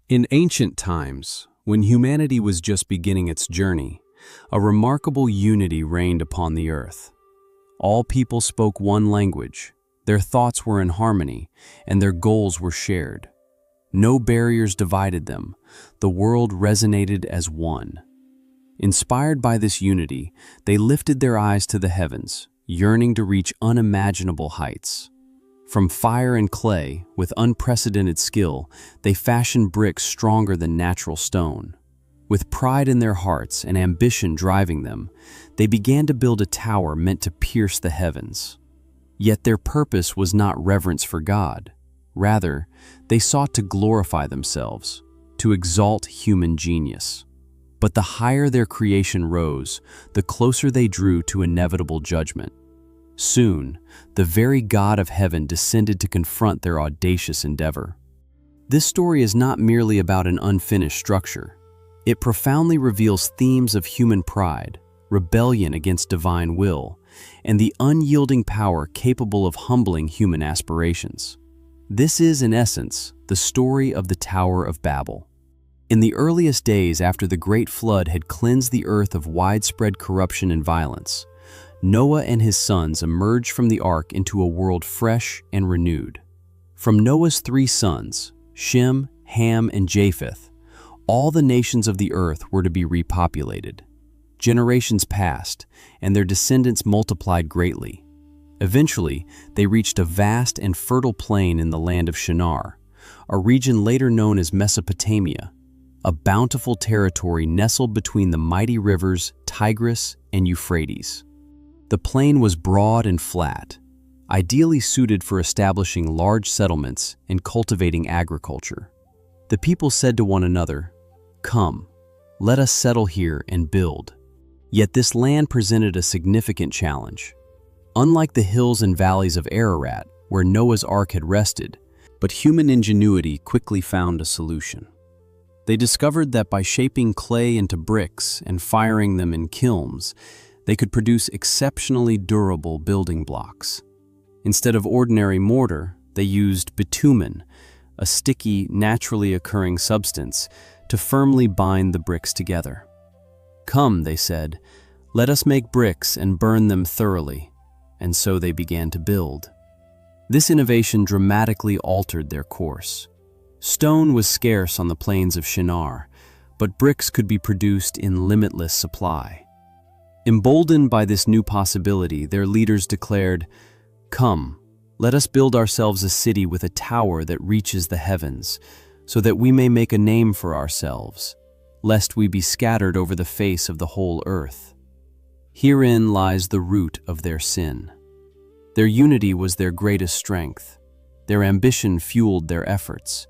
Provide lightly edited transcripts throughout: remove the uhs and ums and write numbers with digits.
In ancient times, when humanity was just beginning its journey, a remarkable unity reigned upon the earth. All people spoke one language, their thoughts were in harmony, and their goals were shared. No barriers divided them, the world resonated as one. Inspired by this unity, they lifted their eyes to the heavens, yearning to reach unimaginable heights. From fire and clay, with unprecedented skill, they fashioned bricks stronger than natural stone. With pride in their hearts and ambition driving them, they began to build a tower meant to pierce the heavens. Yet their purpose was not reverence for God. Rather, they sought to glorify themselves, to exalt human genius. But the higher their creation rose, the closer they drew to inevitable judgment. Soon, the very God of heaven descended to confront their audacious endeavor. This story is not merely about an unfinished structure. It profoundly reveals themes of human pride, rebellion against divine will, and the unyielding power capable of humbling human aspirations. This is, in essence, the story of the Tower of Babel. In the earliest days after the Great Flood had cleansed the earth of widespread corruption and violence, Noah and his sons emerged from the ark into a world fresh and renewed. From Noah's 3 sons, Shem, Ham, and Japheth, all the nations of the earth were to be repopulated. Generations passed, and their descendants multiplied greatly. Eventually, they reached a vast and fertile plain in the land of Shinar, a region later known as Mesopotamia, a bountiful territory nestled between the mighty rivers Tigris and Euphrates. The plain was broad and flat, ideally suited for establishing large settlements and cultivating agriculture. The people said to one another, "Come, let us settle here and build." Yet this land presented a significant challenge. Unlike the hills and valleys of Ararat, where Noah's Ark had rested, but human ingenuity quickly found a solution. They discovered that by shaping clay into bricks and firing them in kilns, they could produce exceptionally durable building blocks. Instead of ordinary mortar, they used bitumen, a sticky, naturally occurring substance, to firmly bind the bricks together. "Come," they said, "let us make bricks and burn them thoroughly." And so they began to build. This innovation dramatically altered their course. Stone was scarce on the plains of Shinar, but bricks could be produced in limitless supply. Emboldened by this new possibility, their leaders declared, "Come, let us build ourselves a city with a tower that reaches the heavens, so that we may make a name for ourselves, lest we be scattered over the face of the whole earth." Herein lies the root of their sin. Their unity was their greatest strength. Their ambition fueled their efforts.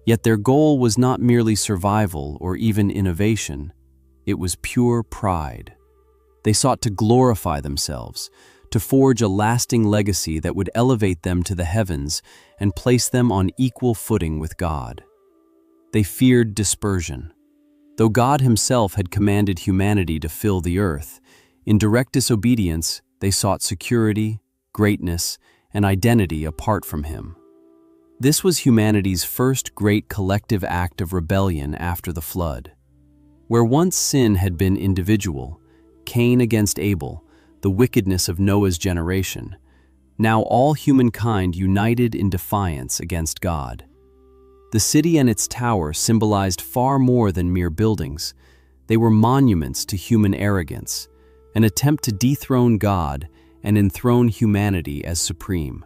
Yet their goal was not merely survival or even innovation. It was pure pride. They sought to glorify themselves, to forge a lasting legacy that would elevate them to the heavens and place them on equal footing with God. They feared dispersion. Though God himself had commanded humanity to fill the earth, in direct disobedience, they sought security, greatness, and identity apart from him. This was humanity's first great collective act of rebellion after the flood. Where once sin had been individual, Cain against Abel, the wickedness of Noah's generation, now all humankind united in defiance against God. The city and its tower symbolized far more than mere buildings. They were monuments to human arrogance, an attempt to dethrone God and enthrone humanity as supreme.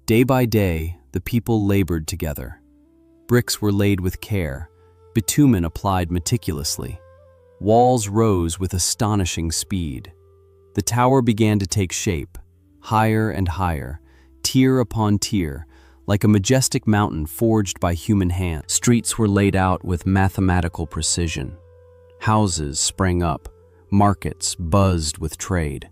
Day by day, the people labored together. Bricks were laid with care, bitumen applied meticulously. Walls rose with astonishing speed. The tower began to take shape, higher and higher, tier upon tier, like a majestic mountain forged by human hands. Streets were laid out with mathematical precision. Houses sprang up, markets buzzed with trade.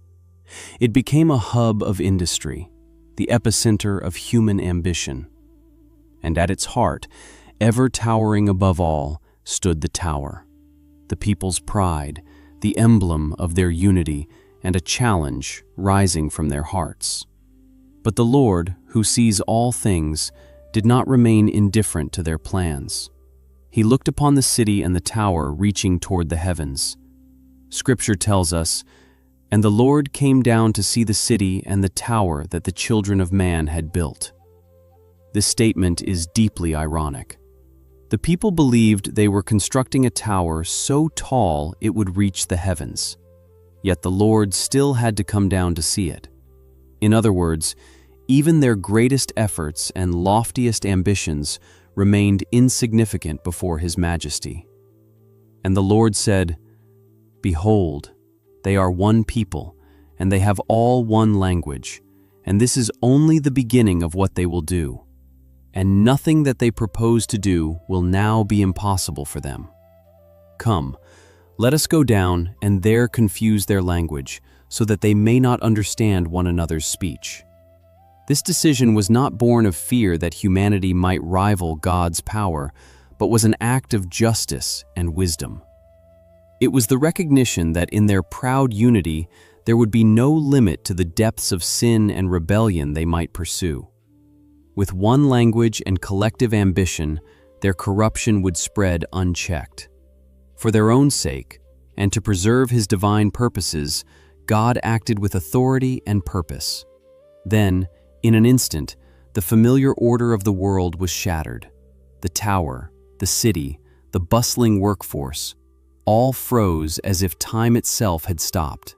It became a hub of industry, the epicenter of human ambition. And at its heart, ever towering above all, stood the tower, the people's pride, the emblem of their unity, and a challenge rising from their hearts. But the Lord, who sees all things, did not remain indifferent to their plans. He looked upon the city and the tower reaching toward the heavens. Scripture tells us, "And the Lord came down to see the city and the tower that the children of man had built." This statement is deeply ironic. The people believed they were constructing a tower so tall it would reach the heavens. Yet the Lord still had to come down to see it. In other words, even their greatest efforts and loftiest ambitions remained insignificant before His majesty. And the Lord said, "Behold, they are one people, and they have all one language, and this is only the beginning of what they will do. And nothing that they propose to do will now be impossible for them. Come, let us go down and there confuse their language, so that they may not understand one another's speech." This decision was not born of fear that humanity might rival God's power, but was an act of justice and wisdom. It was the recognition that in their proud unity there would be no limit to the depths of sin and rebellion they might pursue. With one language and collective ambition, their corruption would spread unchecked. For their own sake, and to preserve His divine purposes, God acted with authority and purpose. Then, in an instant, the familiar order of the world was shattered. The tower, the city, the bustling workforce, all froze as if time itself had stopped.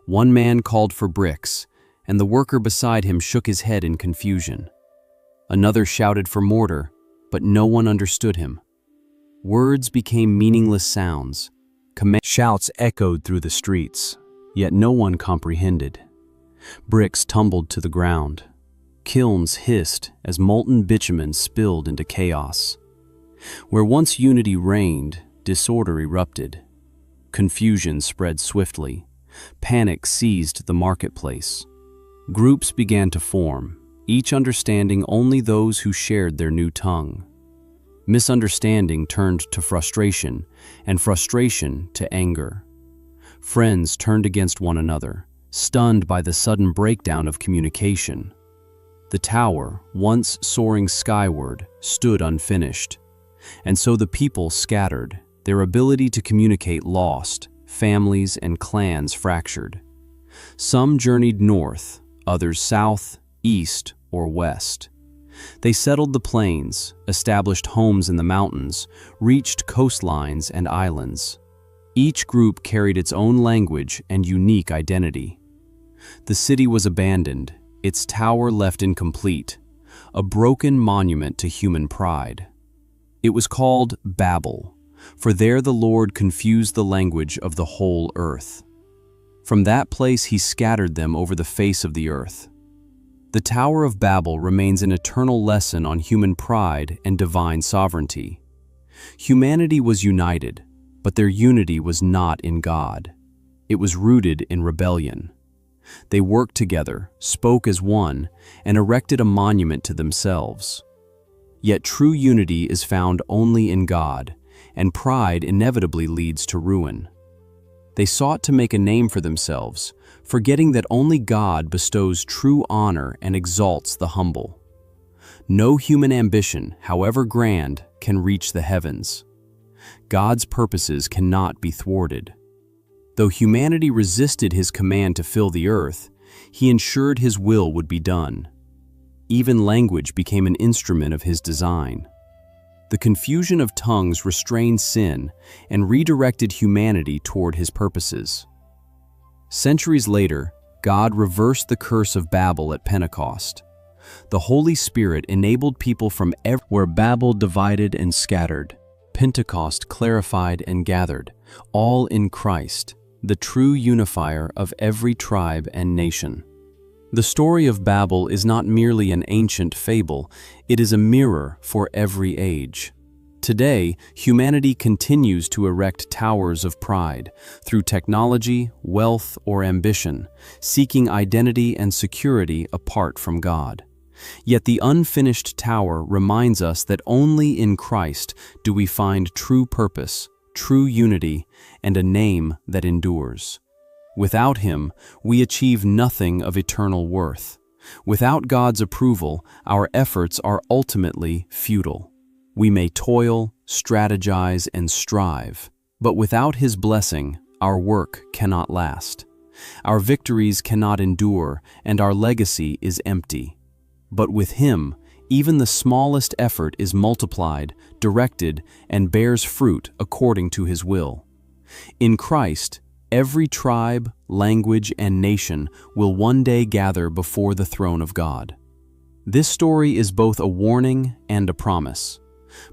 One man called for bricks, and the worker beside him shook his head in confusion. Another shouted for mortar, but no one understood him. Words became meaningless sounds. Shouts echoed through the streets, yet no one comprehended. Bricks tumbled to the ground. Kilns hissed as molten bitumen spilled into chaos. Where once unity reigned, disorder erupted. Confusion spread swiftly. Panic seized the marketplace. Groups began to form, each understanding only those who shared their new tongue. Misunderstanding turned to frustration, and frustration to anger. Friends turned against one another, stunned by the sudden breakdown of communication. The tower, once soaring skyward, stood unfinished. And so the people scattered, their ability to communicate lost, families and clans fractured. Some journeyed north, others south, east, or west. They settled the plains, established homes in the mountains, reached coastlines and islands. Each group carried its own language and unique identity. The city was abandoned, its tower left incomplete, a broken monument to human pride. It was called Babel, for there the Lord confused the language of the whole earth. From that place He scattered them over the face of the earth. The Tower of Babel remains an eternal lesson on human pride and divine sovereignty. Humanity was united, but their unity was not in God. It was rooted in rebellion. They worked together, spoke as one, and erected a monument to themselves. Yet true unity is found only in God, and pride inevitably leads to ruin. They sought to make a name for themselves, forgetting that only God bestows true honor and exalts the humble. No human ambition, however grand, can reach the heavens. God's purposes cannot be thwarted. Though humanity resisted His command to fill the earth, He ensured His will would be done. Even language became an instrument of His design. The confusion of tongues restrained sin and redirected humanity toward His purposes. Centuries later, God reversed the curse of Babel at Pentecost. The Holy Spirit enabled people from everywhere. Babel divided and scattered, Pentecost clarified and gathered, all in Christ, the true unifier of every tribe and nation. The story of Babel is not merely an ancient fable, it is a mirror for every age. Today, humanity continues to erect towers of pride through technology, wealth, or ambition, seeking identity and security apart from God. Yet the unfinished tower reminds us that only in Christ do we find true purpose, true unity, and a name that endures. Without Him, we achieve nothing of eternal worth. Without God's approval, our efforts are ultimately futile. We may toil, strategize, and strive, but without His blessing, our work cannot last. Our victories cannot endure, and our legacy is empty. But with Him, even the smallest effort is multiplied, directed, and bears fruit according to His will. In Christ, every tribe, language, and nation will one day gather before the throne of God. This story is both a warning and a promise.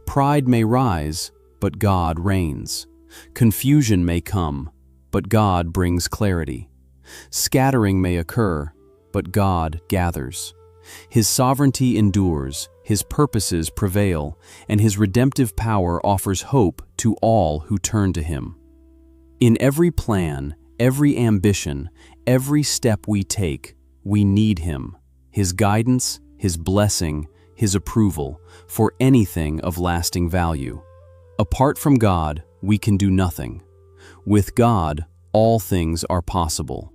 Pride may rise, but God reigns. Confusion may come, but God brings clarity. Scattering may occur, but God gathers. His sovereignty endures, His purposes prevail, and His redemptive power offers hope to all who turn to Him. In every plan, every ambition, every step we take, we need Him, His guidance, His blessing, His approval, for anything of lasting value. Apart from God, we can do nothing. With God, all things are possible.